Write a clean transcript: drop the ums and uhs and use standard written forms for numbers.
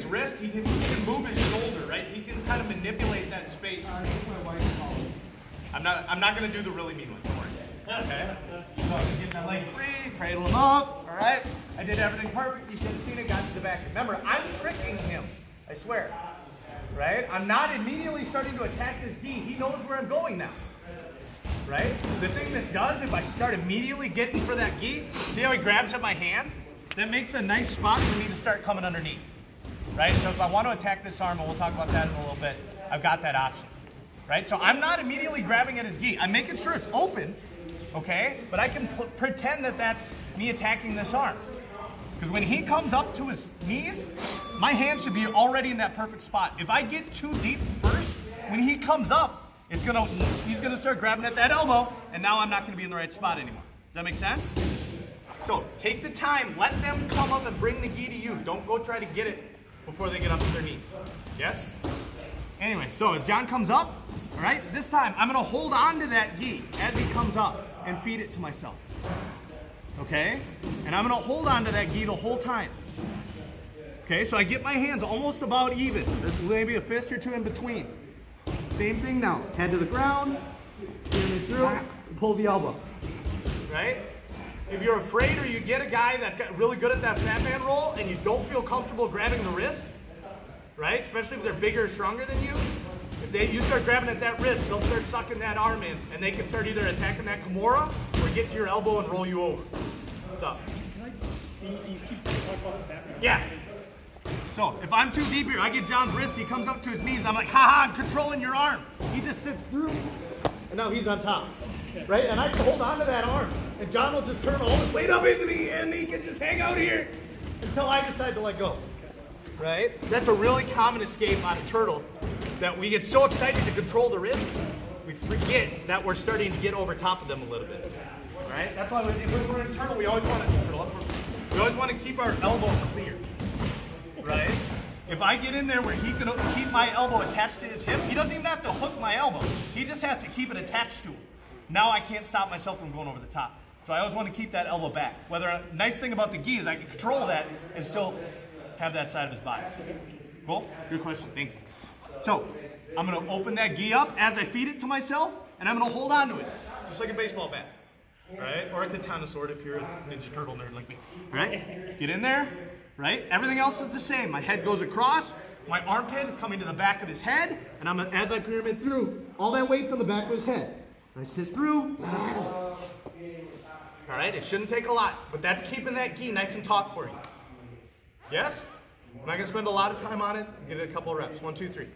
wrist, he can move his shoulder, right? He can kind of manipulate that space. I'm not going to do the really mean one. Don't worry. Okay? So I'm getting that leg free, cradle him up. All right? I did everything perfect. You should have seen it. Got to the back. Remember, I'm tricking him. I swear. Right? I'm not immediately starting to attack this gi. He knows where I'm going now. Right? The thing this does, if I start immediately getting for that gi, see how he grabs at my hand? That makes a nice spot for me to start coming underneath. Right? So if I want to attack this arm, and we'll talk about that in a little bit, I've got that option. Right? So I'm not immediately grabbing at his gi. I'm making sure it's open, okay? But I can pretend that that's me attacking this arm. Because when he comes up to his knees, my hand should be already in that perfect spot. If I get too deep first, when he comes up, he's gonna start grabbing at that elbow, and now I'm not gonna be in the right spot anymore. Does that make sense? So take the time, let them come up and bring the gi to you. Don't go try to get it before they get up to their knee. Yes? Anyway, so as John comes up, all right, this time I'm gonna hold on to that gi as he comes up and feed it to myself. Okay? And I'm gonna hold on to that gi the whole time. Okay, so I get my hands almost about even. There's maybe a fist or two in between. Same thing now. Head to the ground, through, pull the elbow. Right? If you're afraid or you get a guy that's got really good at that fat man roll and you don't feel comfortable grabbing the wrist, right? Especially if they're bigger or stronger than you, if you start grabbing at that wrist, they'll start sucking that arm in and they can start either attacking that Kimura or get to your elbow and roll you over. What's up? Can I see, you keep saying about the fat man? Yeah. So if I'm too deep here, I get John's wrist, he comes up to his knees, I'm like, haha, I'm controlling your arm. He just sits through, and now he's on top, right? And I can hold on to that arm, and John will just turn all his weight up into me, and he can just hang out here until I decide to let go, right? That's a really common escape on a turtle, that we get so excited to control the wrists, we forget that we're starting to get over top of them a little bit, right? That's why if we're in turtle, we always want to keep our elbow clear. Right? If I get in there where he can keep my elbow attached to his hip, he doesn't even have to hook my elbow. He just has to keep it attached to him. Now I can't stop myself from going over the top. So I always want to keep that elbow back. Nice thing about the gi is I can control that and still have that side of his body. Cool? Good question. Thank you. So I'm going to open that gi up as I feed it to myself, and I'm going to hold on to it, just like a baseball bat. Right? Or a katana sword if you're a Ninja Turtle nerd like me. Right? Get in there. Right? Everything else is the same. My head goes across, my armpit is coming to the back of his head, and as I pyramid through, all that weight's on the back of his head. I sit through. All right? It shouldn't take a lot, but that's keeping that gi nice and taut for you. Yes? I'm not going to spend a lot of time on it. Give it a couple of reps. 1, 2, 3.